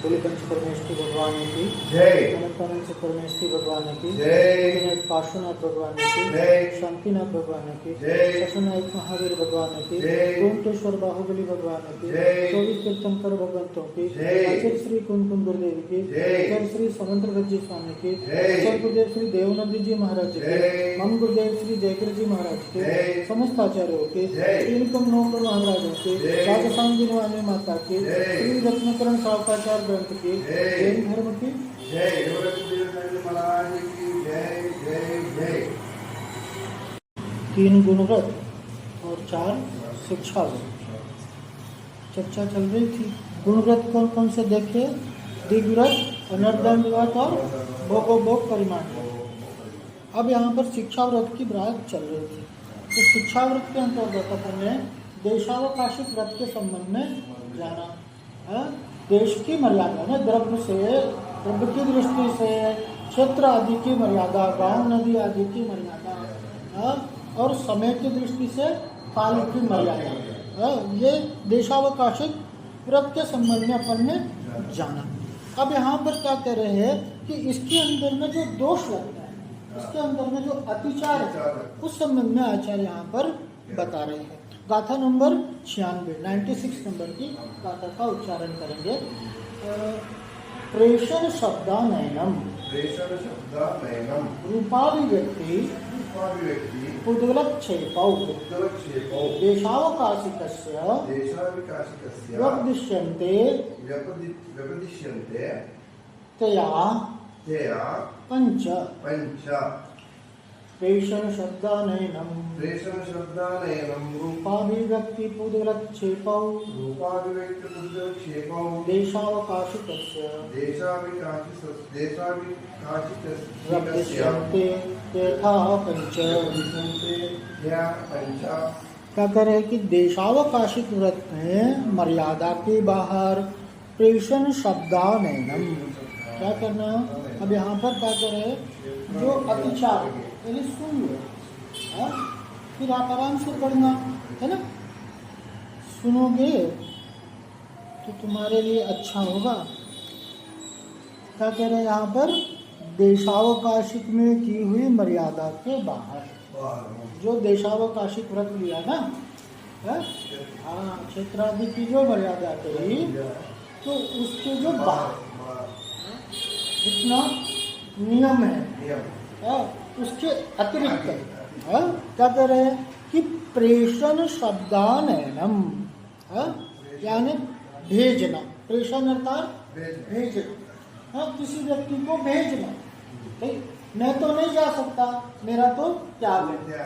बोले पंच परमेश्वरी भगवान की जय, अनंत परमेश्वरी भगवान की जय, पार्श्वनाथ भगवान की जय, शांतिनाथ भगवान की जय, सशनायक महावीर भगवान की जय, ओंकेश्वर बाहुबली भगवान की जय, 24 तीर्थंकर भगवंतों की जय, आचार्य श्री कुंकुम गुरुदेव की जय, आचार्य श्री समुद्र जी स्वामी की जय, आचार्य गुरुदेव श्री देवनंद जी महाराज की जय, मम गुरुदेव श्री जयकर जी महाराज के जय, समस्त आचार्यों के जय, तीन नौकर महाराजों के जय, राजसांगी निवानी माता की जय, श्री रत्नकरण सावकाचार ग्रंथ की जय, जैन धर्म की जय, महाराज की जय, जय, जय। 3 गुणव्रत और 4 शिक्षा व्रत चर्चा चल रही थी। गुणव्रत कौन कौन से देखे? दिग्व्रत, अनर्दंड व्रत और भोगोभोग परिमाण व्रत। अब यहाँ पर शिक्षा व्रत की बात चल रही थी। तो शिक्षा व्रत के अंतर्गत अपन ने देशावकाशिक व्रत के संबंध में जाना। देश की मर्यादा में द्रव्य की दृष्टि से, क्षेत्र आदि की मर्यादा, गांव नदी आदि की मर्यादा, और समय की दृष्टि से काल की मर्यादा, ये देशावकाशिक व्रत के संबंध में अपन ने जाना। अब यहाँ पर क्या कह रहे हैं कि इसके अंदर में जो दोष लगता है, इसके अंदर में जो अतिचार है, उस संबंध में आचार्य यहाँ पर बता रहे हैं। गाथा नंबर 96 नंबर की गाथा का उच्चारण करेंगे। प्रेषण शब्दानयनम रूपाभिव्यक्ति पुद्गलक्षेपौ देशावकाशिकस्य व्यपदिश्यन्ते तया पंच प्रेषण शब्दानयनम रूपाभिव्यक्ति पुद्गलक्षेपौ देशावकाशिकस्य व्यपदिश्यन्ते तथा पंच। क्या कह रहे हैं कि देशावकाशिक व्रत में मर्यादा के बाहर प्रेषण शब्दानयनम क्या करना। अब यहाँ पर क्या कह रहे हैं, जो अतिचार यानी सुन लो, फिर आप आराम से पढ़ना, है ना। सुनोगे तो तुम्हारे लिए अच्छा होगा। क्या कह रहे हैं यहाँ पर, देशावकाशिक में की हुई मर्यादा के बाहर, जो देशावकाशिक व्रत लिया ना, क्षेत्र आदि की जो मर्यादा करी, तो उसके जो बाहर जितना नियम है, उसके अतिरिक्त क्या कह रहे हैं कि प्रेषण शब्दानयनम, यानी भेजना। प्रेषण अर्थात भेजना, किसी व्यक्ति को भेजना। मैं तो नहीं जा सकता, मेरा तो त्याग है,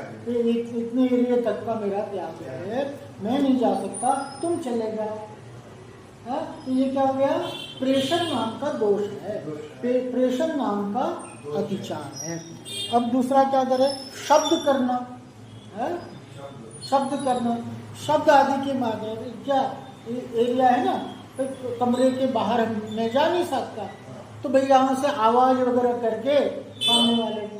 इतने एरिया तक का मेरा त्याग है, मैं नहीं जा सकता, तुम चले जाओ। तो ये क्या हो गया, प्रेषण नाम का दोष है, प्रेषण नाम का अतिचार है। अब दूसरा क्या करे, शब्द करना, शब्द करना, शब्द आदि के माध्यम क्या एरिया है ना, तो कमरे के बाहर मैं जा नहीं सकता, तो भाई यहाँ से आवाज वगैरह करके सामने वाले को,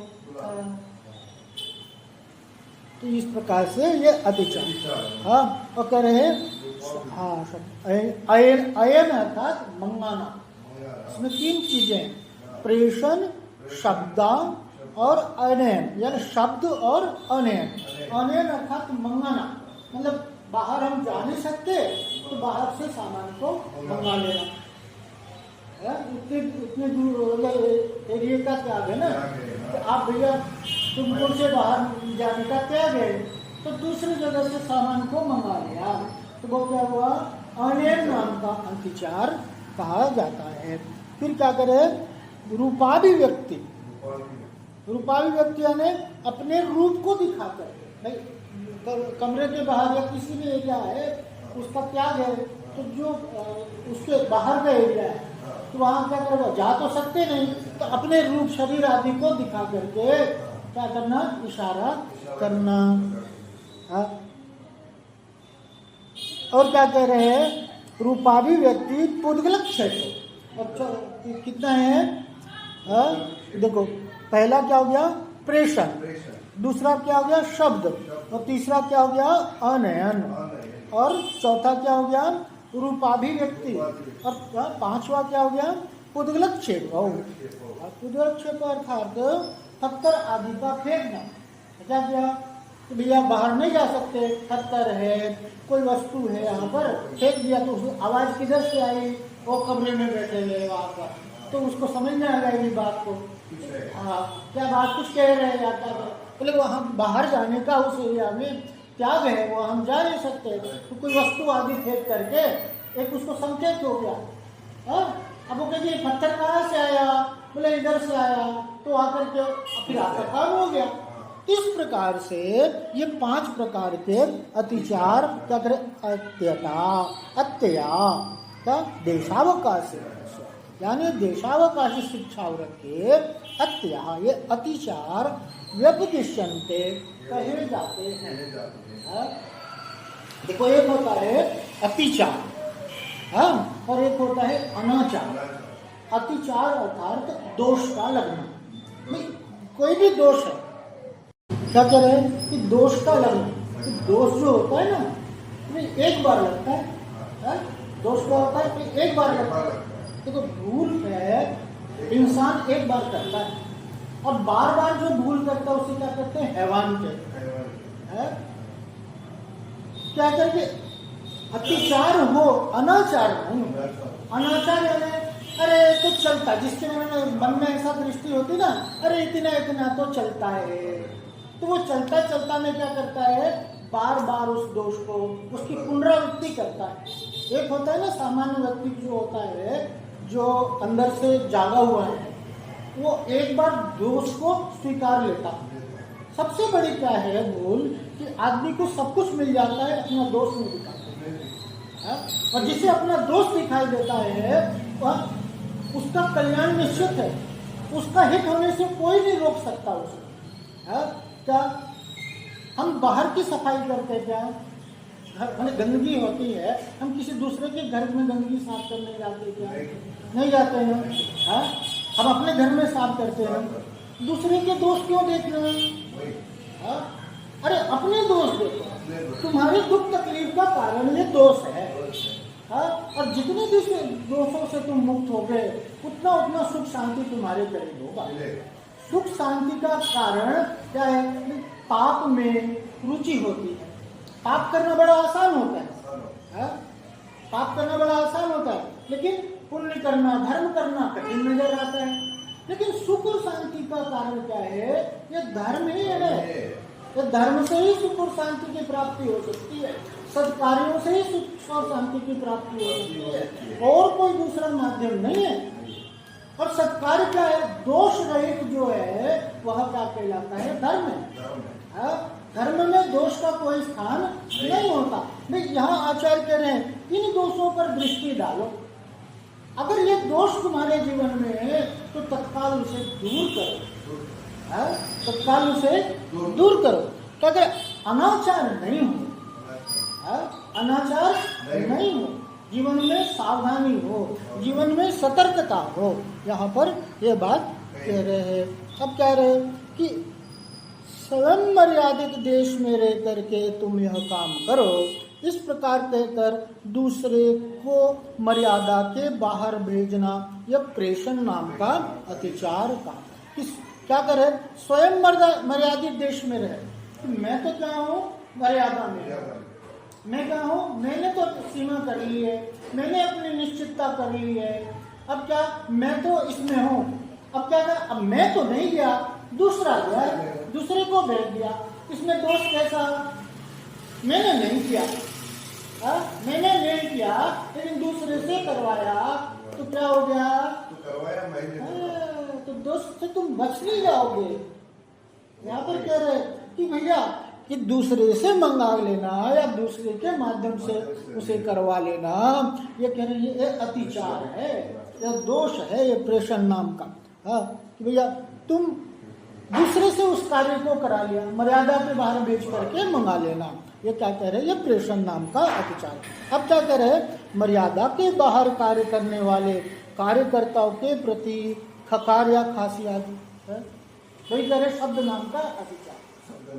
तो इस प्रकार से ये अतिचार। और कह रहे हैं अयन अर्थात मंगाना। इसमें 3 चीजें, प्रेषण, शब्दा और अनयन, यानी शब्द और अनयन। अनयन अर्थात मंगाना, मतलब बाहर हम जा नहीं सकते तो बाहर से सामान को मंगा लेना। इतने दूर एरिया का त्याग है ना, तो आप भैया तुमको से बाहर जाने का त्याग है, तो दूसरी जगह से सामान को मंगा लिया, तो वो क्या हुआ, अनयन नाम का अतिचार कहा जाता है। फिर क्या करे, रूपाभिव्यक्ति। रूपाभिव्यक्ति यानी अपने रूप को दिखाकर, भाई कमरे के बाहर या किसी भी एरिया है उसका त्याग है, तो जो उसके बाहर का एरिया है तो वहाँ क्या करेगा, जा तो सकते नहीं, तो अपने रूप शरीर आदि को दिखा करके क्या करना, इशारा करना। और क्या कह रहे हैं, रूपाभिव्यक्ति पुद्गल क्षेत्र। अच्छा कितना है, देखो पहला क्या हो गया, प्रेषण, दूसरा क्या हो गया, शब्द, और तीसरा क्या हो गया, अनयन, और चौथा क्या हो गया, रूपाभिव्यक्ति। और पांचवा क्या हो गया? पुद्गलक्षेप। पुद्गलक्षेप अर्थात पत्थर आदि का फेंकना। क्या किया कि भैया बाहर नहीं जा सकते, पत्थर है, कोई वस्तु है, यहाँ पर फेंक दिया तो उस आवाज किधर से आई? वो कमरे में बैठे हुए वहाँ पर, तो उसको समझ में आ गई बात को। हाँ, क्या बात कुछ कह रहे हैं या क्या? बोले वो हम बाहर जाने का उस एरिया में त्याग है, वो हम जा नहीं सकते, तो कोई वस्तु आदि फेंक करके एक उसको संकेत हो गया। अब वो कहेंगे पत्थर कहाँ से आया? बोले इधर से आया, तो आकर के फिर आपका काम हो गया। इस प्रकार से ये 5 प्रकार के अतिचार क्या करें? अत्यया का देशावकाश, यानी देशावकाशी शिक्षा के अत्या, ये अतिचार व्यपदिश्यन्ते कहे जाते हैं। देखो, एक होता है अतिचार, और एक होता है अनाचार। अतिचार अर्थात दोष का लगना। कोई भी दोष है, क्या कह रहे हैं कि दोष का लगना। कि दोष जो होता है ना, एक बार लगता है। दोष क्या होता है कि एक बार लगता है। देखो, भूल है इंसान एक बार करता है, और बार बार जो भूल करता है उसे क्या करते हैं? हैवान कहते हैं। क्या करके अतिचार हो, अनाचार नहीं। अनाचार यानी अरे तो चलता, जिसके मन में ऐसा दृष्टि होती ना, अरे इतना इतना तो चलता है, तो वो चलता चलता में क्या करता है? बार बार उस दोष को, उसकी पुनरावृत्ति करता है। एक होता है ना सामान्य व्यक्ति जो होता है, जो अंदर से जागा हुआ है, वो एक बार दोष को स्वीकार लेता है। सबसे बड़ी क्या है भूल कि आदमी को सब कुछ मिल जाता है, अपना दोष नहीं दिखाता है। और जिसे अपना दोष दिखाई देता है वह उसका कल्याण निश्चित है, उसका हित होने से कोई नहीं रोक सकता उसे। क्या हम बाहर की सफाई करते, क्या घर में गंदगी होती है, हम किसी दूसरे के घर में गंदगी साफ करने जाते क्या? नहीं जाते हैं। हम अपने घर में साफ करते हैं, दूसरे के दोष क्यों देख रहे हैं? अरे अपने दोष देखो, तुम्हारे दुख तकलीफ का कारण ये दोष है। और जितने भी दोषों से तुम मुक्त हो गए, उतना उतना सुख शांति तुम्हारे करीब होगा। सुख शांति का कारण क्या है? पाप में रुचि होती है। पाप करना बड़ा आसान होता है। पाप करना बड़ा आसान होता है, लेकिन पुण्य करना, धर्म करना कठिन नजर आता है। लेकिन सुख और शांति का कारण क्या है? ये धर्म ही है। ये धर्म से ही सुख और शांति की प्राप्ति हो सकती है, सत्कार्यों से ही सुख और शांति की प्राप्ति हो सकती है, और कोई दूसरा माध्यम नहीं है। और सत्कार क्या है? दोष रहित जो है वह क्या कहलाता है? धर्म है। धर्म में दोष का कोई स्थान नहीं होता। नहीं, यहाँ आचार्य कह रहे हैं इन दोषों पर दृष्टि डालो। अगर ये दोष तुम्हारे जीवन में है तो तत्काल उसे दूर करो। तत्काल उसे दूर करो। तो अगर अनाचार नहीं हो, अनाचार नहीं हो, जीवन में सावधानी हो, जीवन में सतर्कता हो, यहाँ पर ये बात कह रहे हैं। अब कह रहे हैं कि स्वयं मर्यादित देश में रह करके तुम यह काम करो। इस प्रकार कहकर दूसरे को मर्यादा के बाहर भेजना यह प्रेषण नाम का अतिचार का। क्या करे? स्वयं मर्यादित देश में रहे। मैं तो क्या हूँ? मर्यादा में। मैं क्या हूँ? मैंने तो सीमा कर ली है, मैंने अपनी निश्चितता कर ली है। अब क्या? मैं तो इसमें हूँ। अब क्या कर? अब मैं तो नहीं गया, दूसरा गया, दूसरे को भेज दिया। इसमें दोष कैसा? मैंने नहीं किया। मैंने नहीं किया, लेकिन दूसरे से करवाया, तो क्या हो गया? तो करवाया मैंने। तो दोष से तुम बच नहीं जाओगे। यहाँ पर कह रहे कि भैया कि दूसरे से मंगा लेना या दूसरे के माध्यम से उसे करवा लेना, ये कह रहे ये अतिचार है, यह दोष है, ये प्रेषण नाम का। कि भैया तुम दूसरे से उस कार्य को करा लिया, मर्यादा के बाहर बेच करके मंगा लेना, ये क्या कह रहे? ये प्रेषण नाम का अतिचार। अब क्या कह रहे? मर्यादा के बाहर कार्य करने वाले कार्यकर्ताओं के प्रति खकार या खांसी आदि, वही कह रहे शब्द नाम का अतिचार।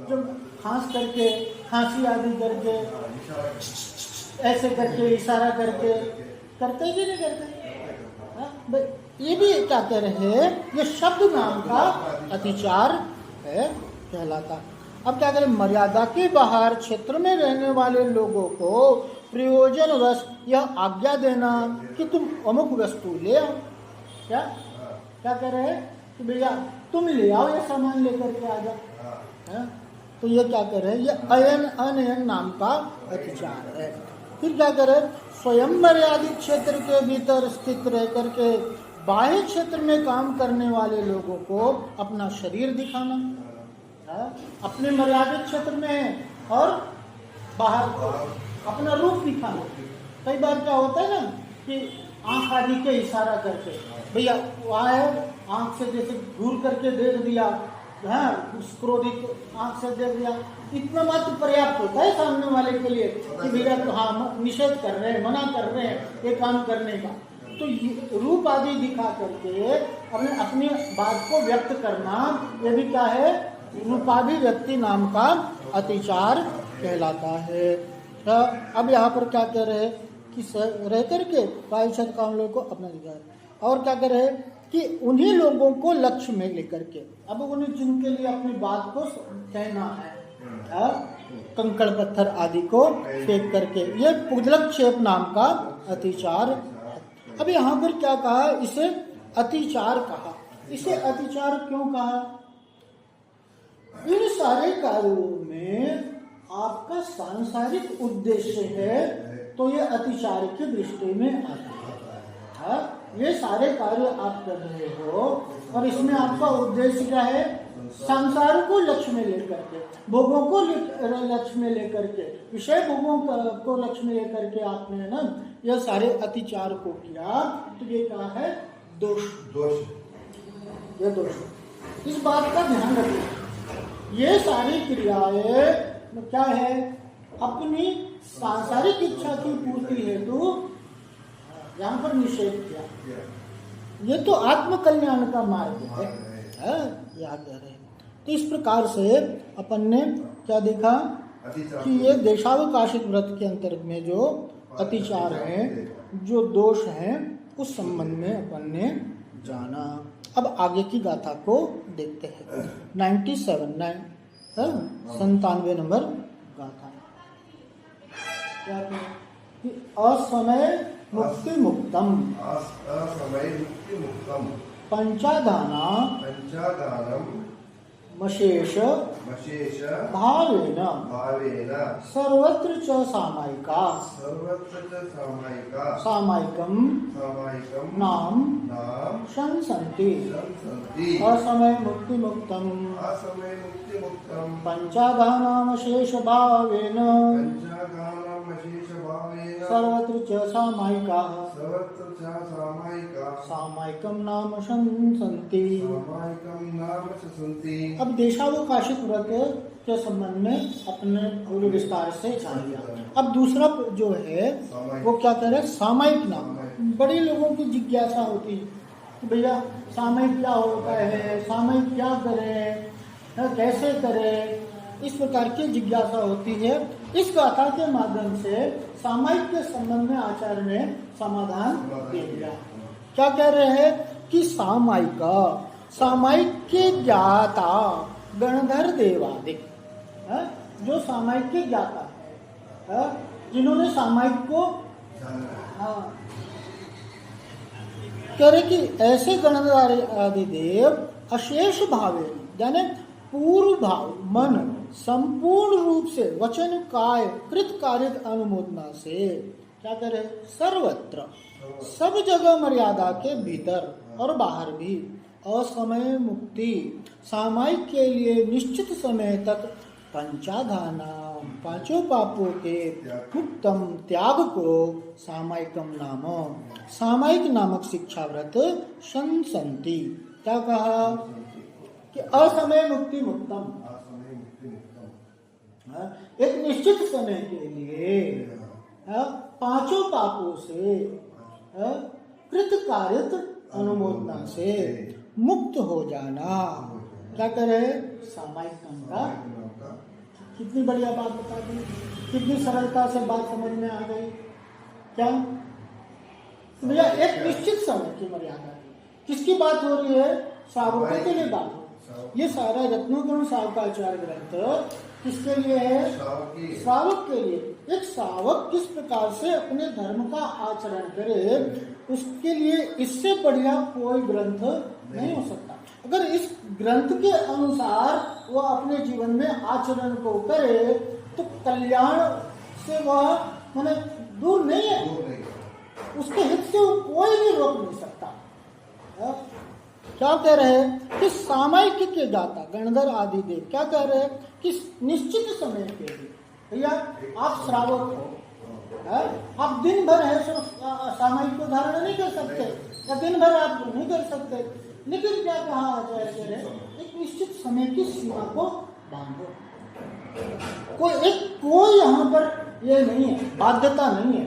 जो खांस करके, खांसी आदि करके ऐसे करके इशारा करके करते कि नहीं करते? हाँ, ये भी क्या कह रहे हैं, ये शब्द नाम का अतिचार है कहलाता। अब क्या करें, मर्यादा के बाहर क्षेत्र में रहने वाले लोगों को प्रयोजनवश यह आज्ञा देना कि तुम अमुक वस्तु ले आओ। क्या क्या कह रहे हैं कि भैया तुम ले आओ, ये सामान लेकर के आ जाओ। तो ये क्या कह रहे हैं, ये अयन अनयन नाम का अतिचार है। फिर क्या करें, स्वयं मर्यादित क्षेत्र के भीतर स्थित रह करके बाह्य क्षेत्र में काम करने वाले लोगों को अपना शरीर दिखाना, अपने मर्यादित क्षेत्र में और बाहर को अपना रूप दिखाना। कई बार क्या होता है ना कि आंख आदि के इशारा करके, भैया वहाँ है, आंख से जैसे घूर करके देख दिया, हाँ, क्रोधित आंख से देख दिया, इतना मात्र पर्याप्त होता है सामने वाले के लिए कि भैया तो हाँ निषेध कर रहे हैं, मना कर रहे हैं ये काम करने का। तो रूप आदि दिखा करके अपनी बात को व्यक्त करना, ये भी क्या है, रूपाभिव्यक्ति नाम का अतिचार कहलाता है। तो अब यहाँ पर क्या कह रहे हैं कि रह करके पारिषद काम लोगों को अपना दिखाए, और क्या कह रहे हैं कि उन्हीं लोगों को लक्ष्य में लेकर के, अब उन्हें जिनके लिए अपनी बात को कहना है, कंकड़ पत्थर आदि को फेंक करके, ये पुगलक्षेप नाम का अतिचार। अब यहाँ पर क्या कहा, इसे अतिचार कहा। इसे अतिचार क्यों कहा? इन सारे कार्यों में आपका सांसारिक उद्देश्य है तो ये अतिचार की दृष्टि में आता है। ये सारे कार्य आप कर रहे हो और इसमें आपका उद्देश्य क्या है, संसार को लक्ष्य में लेकर के, भोगों को लक्ष्य में लेकर के, विषय भोगों को लक्ष्य में लेकर के आपने ना यह सारे अतिचार को किया, तो ये क्या है, दोष। ये दोष। इस बात का ध्यान रखिए, ये सारी क्रियाएं क्या है, अपनी सांसारिक इच्छा की पूर्ति हेतु यहाँ पर निषेध किया। ये तो आत्म कल्याण का मार्ग है, याद रहे। तो इस प्रकार से अपन ने क्या देखा कि ये देशावकाशित व्रत के अंतर्गत में जो अतिचार है, जो दोष है, उस संबंध में अपन ने जाना। अब आगे की गाथा को देखते हैं। 97 नंबर गाथा। क्या कि असमय मुक्ति मुक्तम पंचादानम मशेष भावेन सर्वत्र च सामायिकम नाम संसन्ति असमय मुक्ति मुक्तम पंचादानम मशेष भावेन सर्वत्र च सामायिकम नाम संसन्ति। अब देशावकाशित व्रत के संबंध में अपने पूरे विस्तार से जान लिया। अब दूसरा जो है वो क्या कह रहे हैं, सामायिक नाम। बड़ी लोगों की जिज्ञासा होती है कि भैया सामायिक क्या होता है, सामायिक क्या करें, कैसे करें, इस प्रकार की जिज्ञासा होती है। इस गाथा के माध्यम से सामायिक के संबंध में आचार्य ने समाधान दे दिया। क्या कह रहे हैं कि सामायिक के ज्ञाता गणधर देवादिक, जो सामायिक के ज्ञाता है, जिन्होंने सामायिक को कह रहे कि ऐसे गणधर आदि देव अशेष भावे, यानी पूर्व भाव मन संपूर्ण रूप से वचन काय कृत कार्य अनुमोदना से क्या करे, सर्वत्र सब जगह मर्यादा के भीतर और बाहर भी असमय मुक्ति सामायिक के लिए निश्चित समय तक पंचाधाना पांचों पापों के मुक्तम त्याग को सामायिकम नाम सामायिक नामक शिक्षा व्रत संसन्ति। क्या कहा कि असमय मुक्ति मुक्तम, एक निश्चित समय के लिए पांचों पापों से कृत कारित अनुमोदना से मुक्त हो जाना। क्या करे, सामायिक नाम का। कितनी बढ़िया बात बता दी। कितनी सरलता से बात समझ में आ गई क्या? भैया एक निश्चित समय की मर्यादा है। किसकी बात हो रही है? श्रावकों के लिए बात हो। ये सारा रत्नोगुण शावकाचार्य ग्रंथ किसके लिए है? श्रावक के लिए। एक श्रावक किस प्रकार से अपने धर्म का आचरण करे, उसके लिए इससे बढ़िया कोई ग्रंथ नहीं हो सकता। अगर इस ग्रंथ के अनुसार वह अपने जीवन में आचरण को करे तो कल्याण से वह माने दूर नहीं है, उसके हित से कोई भी रोक नहीं सकता। क्या कह रहे हैं कि सामयिक के दाता गणधर आदि देव क्या कह रहे हैं कि निश्चित समय के लिए भैया आप श्रावक हो, आप दिन भर है सो सामयिक को धारण नहीं कर सकते या दिन भर आप नहीं कर सकते, लेकिन क्या कहा आचार्य है एक निश्चित समय की सीमा को बांधो। कोई यहाँ पर ये नहीं है, बाध्यता नहीं है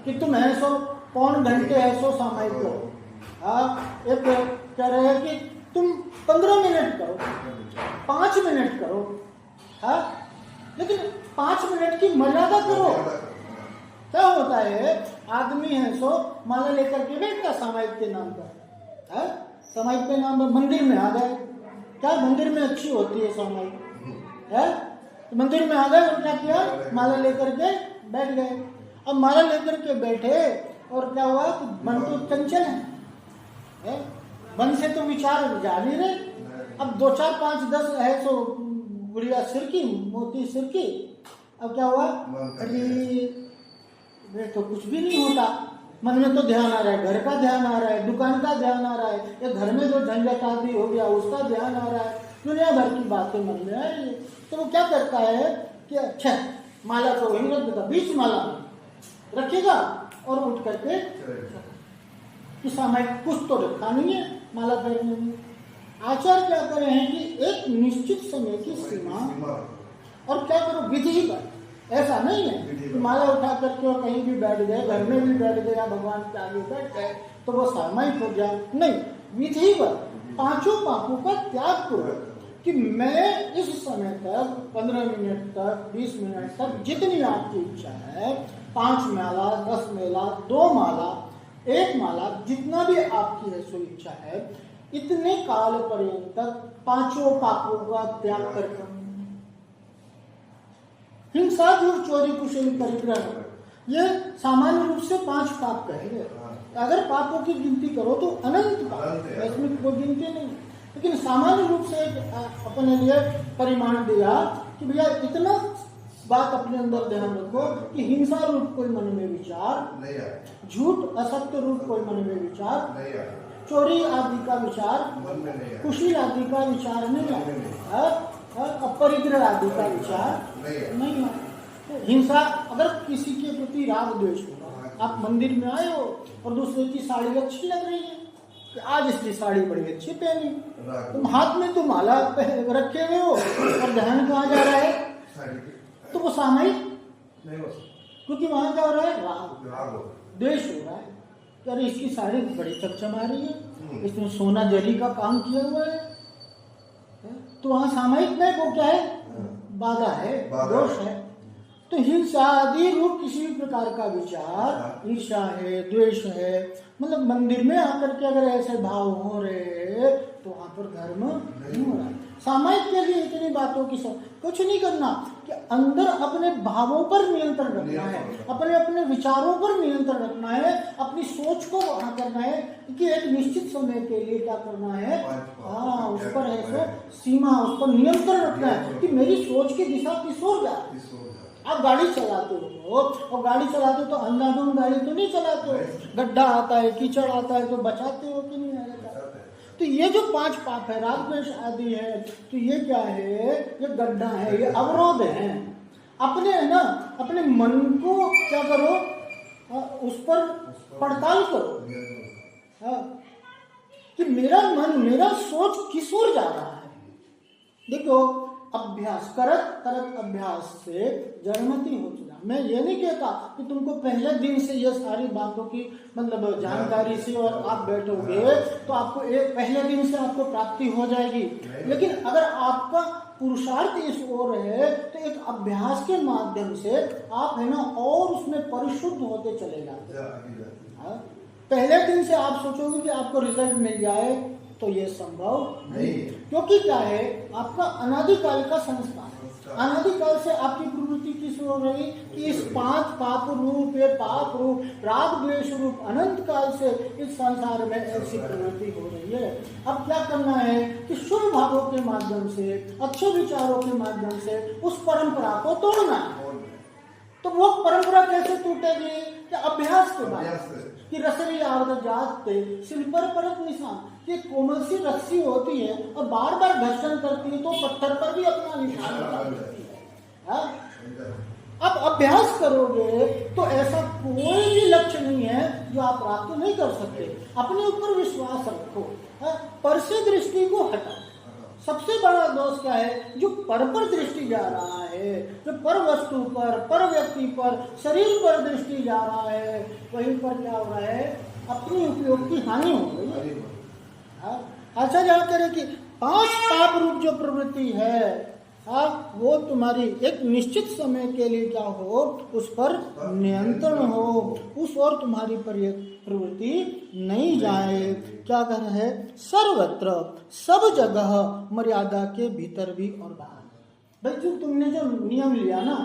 कि तुम है सो पौन घंटे है सो सामयिक हो। एक कह रहे हैं कि तुम 15 मिनट करो, 5 मिनट करो, लेकिन 5 मिनट की मर्यादा करो। क्या होता है आदमी है सो माला लेकर के बैठता सामयिक के नाम पर, सामयिक के नाम पर मंदिर में आ गए। क्या मंदिर में अच्छी होती है सामयिक है? मंदिर में आ गए और क्या किया? माला लेकर के बैठ गए। अब माला लेकर के बैठे और क्या हुआ कि मन तो चंचल है, मन से तो विचार जा नहीं रहे। अब 2 4 5 10 है तो गुड़िया सिर की, मोती सिर की। अब क्या हुआ? अरे तो कुछ भी नहीं होता, मन में तो ध्यान आ रहा है, घर का ध्यान आ रहा है, दुकान का ध्यान आ रहा है, या घर में जो झंझट आदि हो गया उसका ध्यान आ रहा है, दुनिया भर की बातें मन में आ रही है। तो वो क्या करता है कि अच्छा माला को वहीं रख देता, बीच माला में रखेगा और उठ करके कि सामयिक कुछ तो रखा नहीं है माला फेरने में। आचार्य क्या कर रहे हैं कि एक निश्चित समय की सीमा, और क्या करो विधि पर। ऐसा नहीं है कि माला उठा करके और कहीं भी बैठ गए, घर में भी बैठ गए या भगवान के आगे बैठ गए तो वो सामयिक हो गया। नहीं, विधि पर 5 पापों का त्याग करो कि मैं इस समय तक 15 मिनट तक 20 मिनट तक जितनी आपकी इच्छा है, 5 माला 10 माला 2 माला 1 माला जितना भी आपकी है सो इच्छा है, इतने काल पर्यंत तक 5 पापों का त्याग करके हिंसा झूठ चोरी कुशल परिग्रह, ये सामान्य रूप से 5 पाप कहे गए। अगर पापों की गिनती करो तो अनंत पाप, इसमें कोई गिनती नहीं। लेकिन सामान्य रूप से अपने लिए परिमाण दिया कि भैया इतना बात अपने अंदर ध्यान रखो कि हिंसा रूप कोई मन में विचार नहीं आए, झूठ असत्य रूप कोई मन में विचार नहीं आए, चोरी आदि का विचार मन में नहीं आए, कुशील आदि का विचार नहीं आए, अपरिग्रह आदि का विचार नहीं आए। तो हिंसा, अगर किसी के प्रति राग द्वेष होगा, आप मंदिर में आए हो और दूसरे की साड़ी अच्छी लग रही है कि आज इसकी साड़ी बड़ी अच्छी पहनी, तुम हाथ में तो माला रखे हुए हो और ध्यान कहाँ जा रहा है? तो वो सामयिक नहीं हो सकता, क्योंकि वहां क्या हो रहा है? राग द्वेष हो रहा है। अरे इसकी साड़ी बड़ी चमचमा रही है, इसमें सोना जरी का काम किया हुआ है, तो वहां सामयिक में वो क्या है? बाधा है, दोष है। तो हिंसा आदि रूप किसी भी प्रकार का विचार, ईर्ष्या है, द्वेष है, मतलब मंदिर में आकर के अगर ऐसे भाव हो रहे तो वहां पर धर्म नहीं हो रहा है। सामयिक के लिए इतनी बातों की कुछ नहीं करना कि अंदर अपने भावों पर नियंत्रण रखना है, अपने अपने विचारों पर नियंत्रण रखना है, अपनी सोच को वहां करना है कि एक निश्चित समय के लिए क्या करना है, हाँ उस पर है सो सीमा, उस पर नियंत्रण रखना है कि मेरी सोच की दिशा किस ओर जाए। आप गाड़ी चलाते हो और गाड़ी चलाते हो तो अंधाधुंध गाड़ी तो नहीं चलाते हो, गड्ढा आता है, कीचड़ आता है तो बचाते हो कि नहीं? तो ये जो 5 पाप है, राग द्वेष आदि है, तो ये क्या है? ये गड्ढा है, ये अवरोध है। अपने है ना, अपने मन को क्या करो, उस पर पड़ताल करो कि मेरा मन, मेरा सोच किस ओर जा रहा है। देखो अभ्यास करत अभ्यास से जड़मति हो चुका। मैं ये नहीं कहता कि तुमको पहले दिन से ये सारी बातों की मतलब जानकारी से और आप बैठोगे तो आपको एक पहले दिन से आपको प्राप्ति हो जाएगी, लेकिन अगर आपका पुरुषार्थ इस ओर है तो एक अभ्यास के माध्यम से आप है ना और उसमें परिशुद्ध होते चले जाते हैं। हाँ? पहले दिन से आप सोचोगे कि आपको रिजल्ट मिल जाए तो ये संभव नहीं, क्योंकि क्या है, आपका अनादिकाल का संस्कार है। अनादिकाल से आपकी प्रवृत्ति किस ओर रही कि इस 5 पाप रूप, ये पाप रूप, राग द्वेष रूप अनंत काल से इस संसार में ऐसी प्रवृत्ति हो रही है। अब क्या करना है कि शुभ भावों के माध्यम से, अच्छे विचारों के माध्यम से उस परंपरा को तोड़ना है। तो वो परंपरा कैसे टूटेगी? कि अभ्यास के बाद कि रसरी आवत जाते सिल पर परत निशान, ये कोमल सी रस्सी होती है और बार बार घर्षण करती है तो पत्थर पर भी अपना निशान डालती है। अब अभ्यास करोगे तो ऐसा कोई भी लक्ष्य नहीं है जो आप प्राप्त नहीं कर सकते। अपने ऊपर विश्वास रखो, पर से दृष्टि को हटाओ। सबसे बड़ा दोष क्या है? जो पर दृष्टि जा रहा है, जो पर वस्तु पर व्यक्ति पर, शरीर पर दृष्टि जा रहा है, वहीं पर क्या हो रहा है? अपनी उपयोग की हानि हो रही है। अच्छा जहाँ करें कि 5 पाप रूप जो प्रवृत्ति है, वो तुम्हारी एक निश्चित समय के लिए क्या हो, उस पर नियंत्रण हो, उस और तुम्हारी प्रवृत्ति नहीं जाए। क्या कर रहे हैं? सर्वत्र सब जगह मर्यादा के भीतर भी और बाहर। भाई जो तुमने जो नियम लिया ना,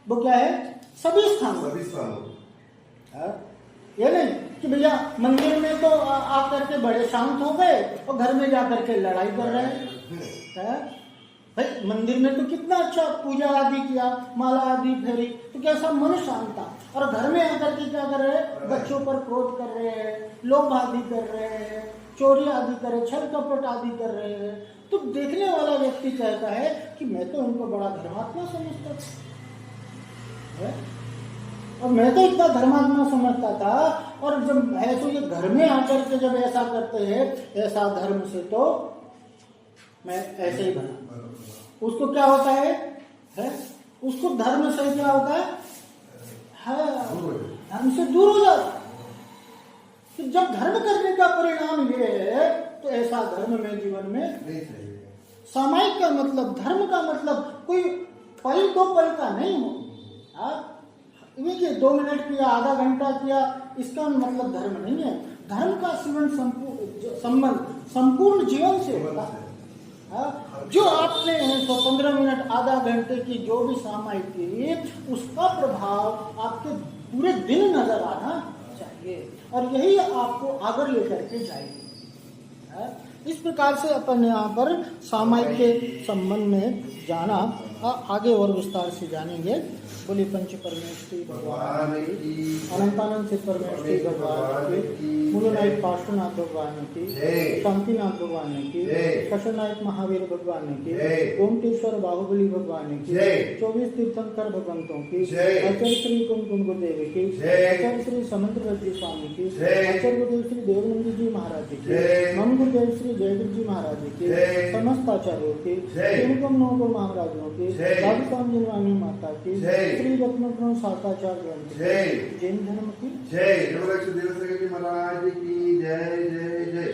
वो क्या है? सभी स्थानों। ये नहीं कि भैया मंदिर में तो आकर के बड़े शांत हो गए और घर में जाकर के लड़ाई कर रहे हैं। भाई मंदिर में तो कितना अच्छा पूजा आदि किया, माला आदि फेरी, तो कैसा मन शांत था। और घर में आकर के क्या कर रहे हैं? बच्चों पर क्रोध कर रहे हैं, लोभ आदि कर रहे हैं, चोरी आदि कर रहे हैं, छल कपट आदि कर रहे हैं। तो देखने वाला व्यक्ति कहता है कि मैं तो उनको बड़ा धर्मात्मा समझता था, और मैं तो इतना धर्मात्मा समझता था, और जब ऐसे ये घर में आकर के जब ऐसा करते हैं, ऐसा धर्म से तो मैं ऐसे ही बना। उसको क्या होता है? उसको धर्म से क्या होता है? धर्म से दूर हो जाता है। तो जब धर्म करने का परिणाम ये है तो ऐसा धर्म में जीवन में सामायिक का मतलब, धर्म का मतलब कोई पल 2 पल का नहीं हो। देखिए 2 मिनट किया, आधा घंटा किया, इसका मतलब धर्म नहीं है। धर्म का जीवन संबंध संपूर्ण जीवन से होता है। जो आपने 15 मिनट, आधा घंटे की जो भी सामायिक की, उसका प्रभाव आपके पूरे दिन नजर आना चाहिए, और यही आपको आगे लेकर के जाएगी। इस प्रकार से अपन यहाँ पर सामायिक के संबंध में जाना, आगे और विस्तार से जानेंगे। बोली पंच परमेश्वरी भगवान की, अनंतानंद सिद्ध परमेश्वरी भगवान की, मूलनायक पार्श्वनाथ भगवान की, शांतिनाथ भगवान की, कशनायक महावीर भगवान की, ओमकेश्वर बाहुबली भगवान की, 24 तीर्थंकर भगवंतों की, आचार्य श्री कुंकुम गुरुदेव की, आचार्य श्री समंत्र जी स्वामी की, आचार्य गुरुदेव श्री देवानंद जी महाराज की, मम गुरुदेव श्री जयवीर जी महाराज की, समस्त आचार्यों की, नवगुरु महाराजों की, राजस्थान जिनवानी माता की, श्री रत्न शाखाचार्य जैन धर्म की जय, महाराज की जय जय जय।